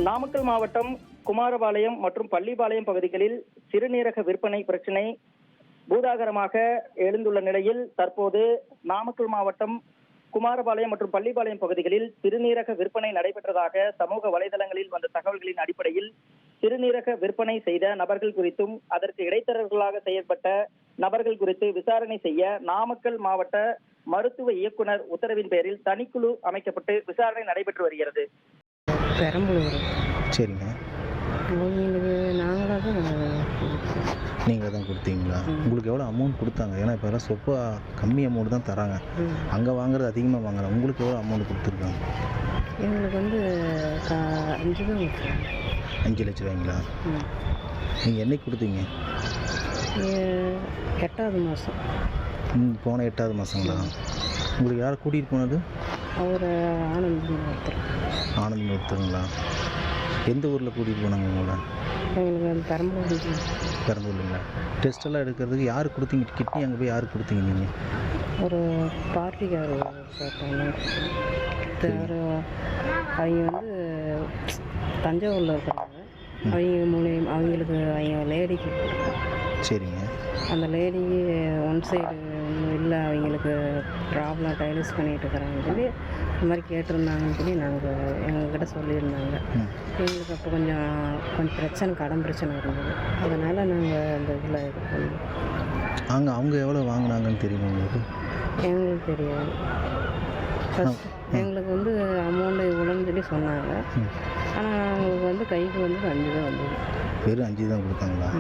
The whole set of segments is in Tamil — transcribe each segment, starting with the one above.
நாமக்கல் மாவட்டம் குமாரபாளையம் மற்றும் பள்ளிப்பாளையம் பகுதிகளில் சிறுநீரக விற்பனை பிரச்சினை பூதாகரமாக எழுந்துள்ள நிலையில் தற்போது நாமக்கல் மாவட்டம் குமாரபாளையம் மற்றும் பள்ளிப்பாளையம் பகுதிகளில் சிறுநீரக விற்பனை நடைபெற்றதாக சமூக வலைதளங்களில் வந்த தகவல்களின் அடிப்படையில் சிறுநீரக விற்பனை செய்த நபர்கள் குறித்தும் அதற்கு இடைத்தரகர்களாக செயல்பட்ட நபர்கள் குறித்து விசாரணை செய்ய நாமக்கல் மாவட்ட மருத்துவ இயக்குனர் உத்தரவின் பேரில் தனிக்குழு அமைக்கப்பட்டு விசாரணை நடைபெற்று வருகிறது. பெரம்பலூர். சரிங்க. அவங்களுக்கு நாங்களாக தான் நீங்களே தான் கொடுத்தீங்களா? உங்களுக்கு எவ்வளோ அமௌண்ட் கொடுத்தாங்க? ஏன்னா இப்போ எல்லாம் சொப்பா கம்மி அமௌண்ட் தான் தராங்க, அங்கே வாங்குறது அதிகமாக வாங்குறாங்க. உங்களுக்கு எவ்வளோ அமௌண்ட் கொடுத்துருக்காங்க? எங்களுக்கு வந்து 5 தான். 5 லட்ச ரூபாய்ங்களா? நீங்கள் என்னைக்கு கொடுத்தீங்க? 8வது மாதம். போன 8வது மாதங்களா? உங்களுக்கு யாரை கூட்டிகிட்டு போனது? அவர் ஆனந்த் ஒருத்தருங்களா? எந்த ஊரில் கூட்டிகிட்டு போனாங்க உங்களை? எங்களுக்கு அந்த பெரம்பலூருங்களா? டெஸ்ட்டெல்லாம் எடுக்கிறதுக்கு யார் கொடுத்தீங்க? கிட்னி அங்கே போய் யார் கொடுத்தீங்க நீங்கள்? ஒரு பார்ட்டிக்கார் பார்த்தாங்க. அவங்க வந்து தஞ்சாவூரில் இருக்கிறாங்க. அவங்களுக்கு அவங்க லேடிக்கு. சரிங்க. அந்த லேடிக்கு ஒன் சைடு இல்லை, அவங்களுக்கு ப்ராப்ளம் டைலஸ் பண்ணிகிட்டு இருக்கிறாங்கன்னு சொல்லி இந்த மாதிரி கேட்டிருந்தாங்கன்னு சொல்லி எங்ககிட்ட சொல்லியிருந்தாங்க. எங்களுக்கு அப்போ கொஞ்சம் பிரச்சனை, கடன் பிரச்சனை இருந்தது. அதனால் நாங்கள் அந்த இதில் இது பண்ணோம். அவங்க எவ்வளோ வாங்கினாங்கன்னு தெரியுமா உங்களுக்கு? எங்களுக்கு தெரியாது. ஃபஸ்ட் எங்களுக்கு வந்து அமௌண்ட்டு இவ்வளோன்னு சொல்லி சொன்னாங்க. ஆனால் அவங்களுக்கு வந்து கைக்கு வந்து 5 தான் வந்தது. வெறும் 5 தான் கொடுத்தாங்களா?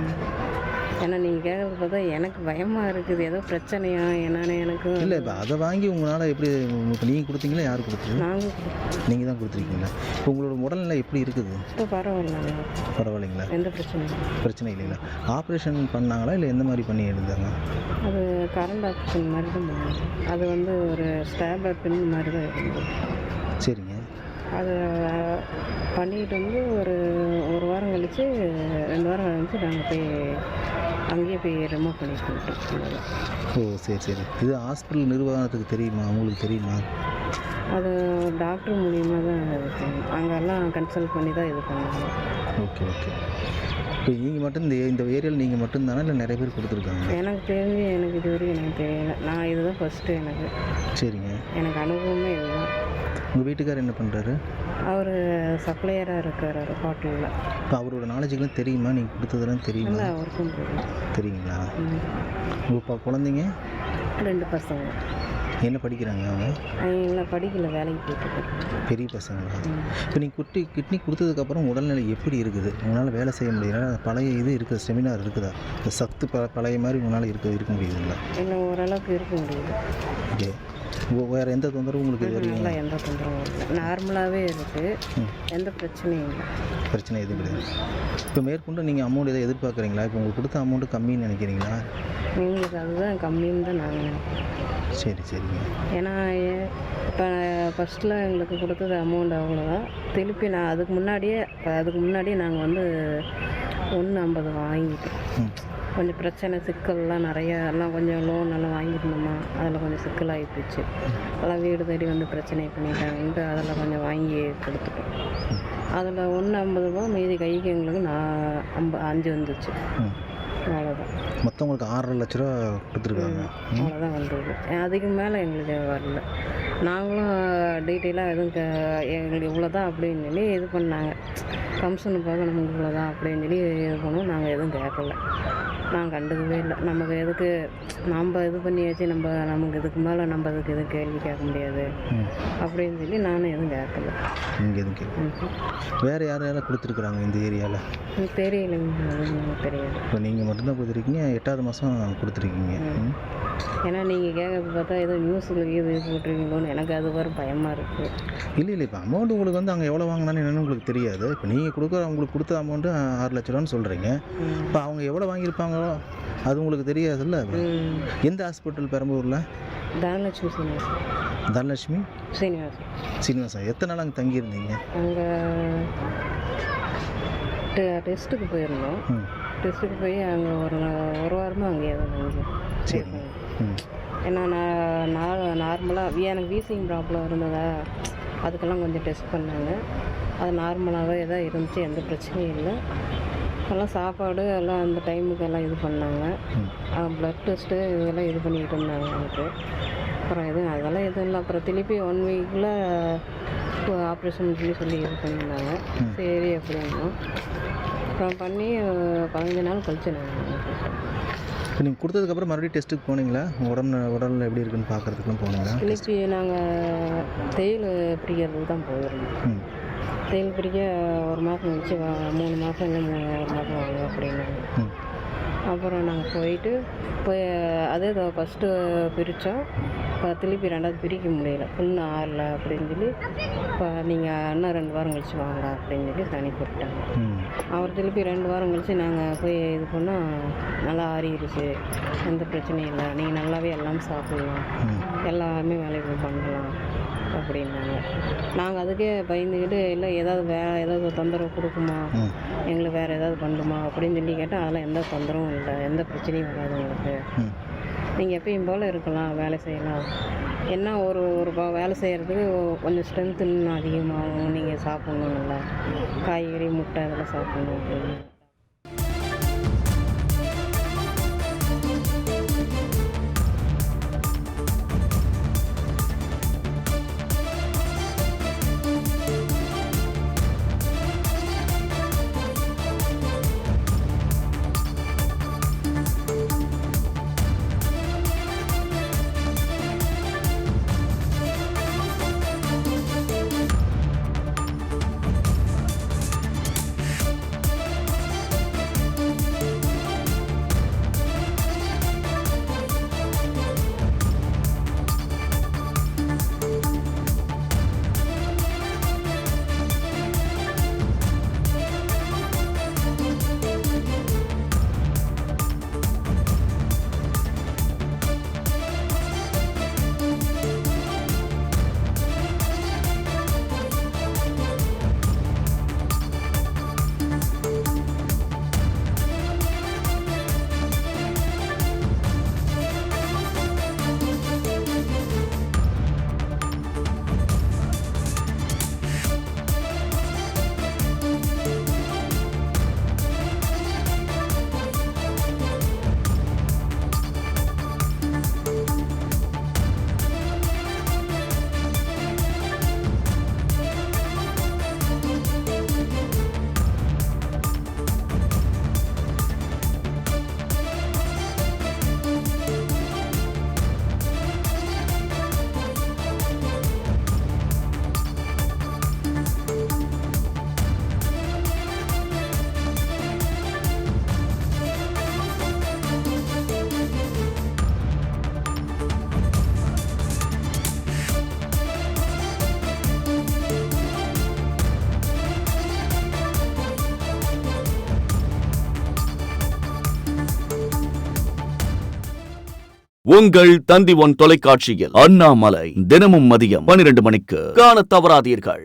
ஏன்னா நீங்கள் கேட்குறது பார்த்தா எனக்கு பயமாக இருக்குது, ஏதோ பிரச்சனையா என்னன்னு. எனக்கு இல்லை, இப்போ அதை வாங்கி உங்களால் எப்படி? இப்போ நீங்கள் கொடுத்தீங்களா, யார் கொடுத்தீங்க? நாங்கள் நீங்கள் தான் கொடுத்துருக்கீங்களா? இப்போ உங்களோட உடல்நிலை எப்படி இருக்குது? இப்போ பரவாயில்லைங்களா? எந்த பிரச்சனை இல்லைங்களா? ஆப்ரேஷன் பண்ணாங்களா இல்லை எந்த மாதிரி பண்ணி எடுத்தாங்க? அது கரண்ட் ஆப்ரேஷன் மாதிரி தான் பண்ணாங்க. அது வந்து ஒரு ஸ்டாப்லர் பின் மாதிரி தான் இருந்தது. சரிங்க. அதை பண்ணிட்டு வந்து ஒரு வாரம் கழித்து 2 வாரம் கழிச்சு நாங்கள் போய் அங்கேயே போய் ரிமூவ் பண்ணிட்டு. ஓ, சரி. இது ஹாஸ்பிட்டல் நிர்வாகத்துக்கு தெரியுமா? உங்களுக்கு தெரியுமா? அது டாக்டர் மூலியமாக தான் அங்கெல்லாம் கன்சல்ட் பண்ணி தான் இது பண்ணாங்க. ஓகே. இப்போ நீங்கள் மட்டும் இந்த ஏரியாவில் நீங்கள் மட்டும்தானா இல்லை நிறைய பேர் கொடுத்துருக்காங்க? எனக்கு தெரிஞ்சு எனக்கு இது வரைக்கும் எனக்கு தெரியல. நான் இதுதான் ஃபஸ்ட்டு எனக்கு. சரிங்க. எனக்கு அனுபவமே இதுதான். உங்கள் வீட்டுக்கார் என்ன பண்ணுறாரு? அவர் சப்ளையராக இருக்கிறார் ஹோட்டலில். இப்போ அவரோட நாலேஜுக்கெல்லாம் தெரியுமா? நீங்கள் கொடுத்ததெல்லாம் தெரியுமா? இல்லை, அவருக்கும் தெரியுங்களா? உங்கள் குழந்தைங்க? 2 பசங்க. என்ன படிக்கிறாங்க அவங்க? இல்லை, படிக்கல, வேலைக்கு போயிட்டுருக்காங்க. பெரிய பசங்களா? இப்போ நீங்கள் கிட்னி கொடுத்ததுக்கப்புறம் உடல்நிலை எப்படி இருக்குது? உங்களால் வேலை செய்ய முடியல? பழைய இது இருக்குது, செமினார் இருக்குதா? இந்த சத்து பழைய மாதிரி உங்களால் இருக்க முடியுதுங்களா? இல்லை, ஓரளவுக்கு இருக்க முடியுது. ஓகே. வேறு எந்த தொந்தரவும் உங்களுக்கு இது வரைக்கும்? இல்லை, எந்த தொந்தரவும் இல்லை. நார்மலாகவே இருக்குது, எந்த பிரச்சனையும் இல்லை. பிரச்சனை எதுவும் கிடையாது. இப்போ மேற்கொண்டு நீங்கள் அமௌண்ட் எதாவது எதிர்பார்க்குறீங்களா? இப்போ உங்களுக்கு கொடுத்த அமௌண்ட்டு கம்மின்னு நினைக்கிறீங்களா? எங்களுக்கு அதுதான் கம்மின்னு தான் நாங்கள் நினைக்கிறோம். சரிங்க. ஏன்னா இப்போ ஃபஸ்ட்டில் எங்களுக்கு கொடுத்தது அமௌண்ட் அவ்வளோதான். திருப்பி நான் அதுக்கு முன்னாடியே நாங்கள் வந்து 1,50 வாங்கிட்டோம். கொஞ்சம் பிரச்சனை, சிக்கல்லாம் நிறையா, எல்லாம் கொஞ்சம் லோன் எல்லாம் வாங்கியிருந்தோமா, அதில் கொஞ்சம் சிக்கலாகி போச்சு. எல்லாம் வீடு தேடி வந்து பிரச்சனை பண்ணிட்டாங்கன்ட்டு அதில் கொஞ்சம் வாங்கி கொடுத்துட்டோம். அதில் 1,50 மீதி கைக்கு எங்களுக்கு 5 வந்துச்சு. அவ்வளோதான். மொத்தம் உங்களுக்கு 6.5 லட்ச ரூபா கொடுத்துருக்காங்க. அவ்வளோதான் வந்தது. அதுக்கு மேலே எங்களுக்கு வரல. நாங்களும் டீட்டெயிலாக எதுவும் எங்களுக்கு இவ்வளோ தான் அப்படின்னு சொல்லி இது பண்ணாங்க. கமிஷனு பார்க்க நமக்கு இவ்வளோ தான் அப்படின்னு சொல்லி இது பண்ணுவோம். நாங்கள் எதுவும் கேட்கல, நாங்கள் கண்டுக்கவே இல்லை. நமக்கு எதுக்கு நம்ம இது பண்ணியாச்சு, நமக்கு இதுக்கு மேலே நம்ம அதுக்கு எதுவும் கேள்வி கேட்க முடியாது அப்படின்னு சொல்லி நானும் எதுவும் கேட்கல. நீங்கள் எதுவும் கேட்க? வேறு யாரெல்லாம் கொடுத்துருக்குறாங்க இந்த ஏரியாவில்? தெரியலைங்க, தெரியாது. இப்போ நீங்கள் மட்டும்தான் கொடுத்துருக்கீங்க, 8வது மாதம் கொடுத்துருக்கீங்க. ஏன்னா நீங்கள் கேட்கறது பார்த்தா ஏதோ நியூஸில் இது போட்டிருக்கீங்களோன்னு எனக்கு அது வர பயமாக இருக்குது. இல்லை, இப்போ அமௌண்ட் உங்களுக்கு வந்து அங்கே எவ்வளோ வாங்கினான்னு என்னென்னு உங்களுக்கு தெரியாது. இப்போ நீங்கள் உங்களுக்கு கொடுத்த அமௌண்ட்டு 6 லட்ச ரூபான்னு சொல்கிறீங்க. இப்போ அவங்க எவ்வளோ வாங்கியிருப்பாங்களோ அது உங்களுக்கு தெரியாதுல்ல? எந்த ஹாஸ்பிட்டல் பெரம்பலூரில்? தனலட்சுமி சீனிவாசன். எத்தனை நாள் அங்கே தங்கியிருந்தீங்க? அங்கே டெஸ்ட்டுக்கு போயிருந்தோம். டெஸ்ட்டுக்கு போய் அங்கே ஒரு வாரமாக அங்கேயே தான் தங்கி. சரிங்க. ஏன்னா நான் நார்மலாக எனக்கு வீசிங் ப்ராப்ளம் இருந்ததா, அதுக்கெல்லாம் கொஞ்சம் டெஸ்ட் பண்ணாங்க. அது நார்மலாகவே தான் இருந்துச்சு, எந்த பிரச்சனையும் இல்லை. எல்லாம் சாப்பாடு எல்லாம் அந்த டைமுக்கு எல்லாம் இது பண்ணாங்க. ப்ளட் டெஸ்ட்டு இதெல்லாம் இது பண்ணிக்கிட்டு இருந்தாங்க எனக்கு. அப்புறம் அதெல்லாம் எதுவும் இல்லை. அப்புறம் திருப்பி 1 வீக்கில் ஆப்ரேஷன் சொல்லி இது பண்ணியிருந்தாங்க. சரி அப்படின்னா அப்புறம் பண்ணி 15 நாள் கழிச்சு நாங்கள் இப்போ நீங்கள் கொடுத்ததுக்கப்புறம் மறுபடியும் டெஸ்ட்டுக்கு போனீங்களா? உடல் எப்படி இருக்குன்னு பார்க்குறதுக்குலாம் போனீங்களா? திருப்பி நாங்கள் தேயில் பிரிக்கிறதுக்கு தான் போயிருந்தோம். தேயில் பிரிக்க 1 மாதம் கழிச்சு 3 மாதம் இல்லை 1 மாதம் வாங்க அப்படின்னாங்க. அப்புறம் நாங்கள் போய் அதே ஃபஸ்ட்டு பிரித்தோம். இப்போ திருப்பி 2வது பிரிக்க முடியல, புண்ணு ஆறல அப்படின்னு சொல்லி இப்போ நீங்கள் இன்னும் 2 வாரம் கழிச்சு வாங்க அப்படின்னு சொல்லி தனி போட்டாங்க. அவர் திருப்பி 2 வாரம் கழிச்சு நாங்கள் போய் இது பண்ணால் நல்லா ஆறிடுச்சு, எந்த பிரச்சனையும் இல்லை, நீங்கள் நல்லாவே எல்லாம் சாப்பிட்லாம், எல்லாமே வேலைகள் பண்ணலாம் அப்படின்னாங்க. நாங்கள் அதுக்கே பயந்துக்கிட்டு இல்லை ஏதாவது தொந்தரவு கொடுக்குமா, எங்களுக்கு வேறு ஏதாவது பண்ணுமா அப்படின்னு சொல்லி கேட்டால் அதெல்லாம் எந்த தொந்தரவும் இல்லை, எந்த பிரச்சனையும் வராது உங்களுக்கு, நீங்கள் எப்பயும் போல் இருக்கலாம், வேலை செய்யலாம். என்ன ஒரு வேலை செய்கிறதுக்கு கொஞ்சம் ஸ்ட்ரென்த்து இன்னும் அதிகமாகும், நீங்கள் சாப்பிட்ணும், நல்லா காய்கறி முட்டை அதெல்லாம் சாப்பிட்ணும் அப்படின்னு. உங்கள் தந்தி 1 தொலைக்காட்சியில் அண்ணாமலை தினமும் மதியம் 12 மணிக்கு காணத் தவறாதீர்கள்.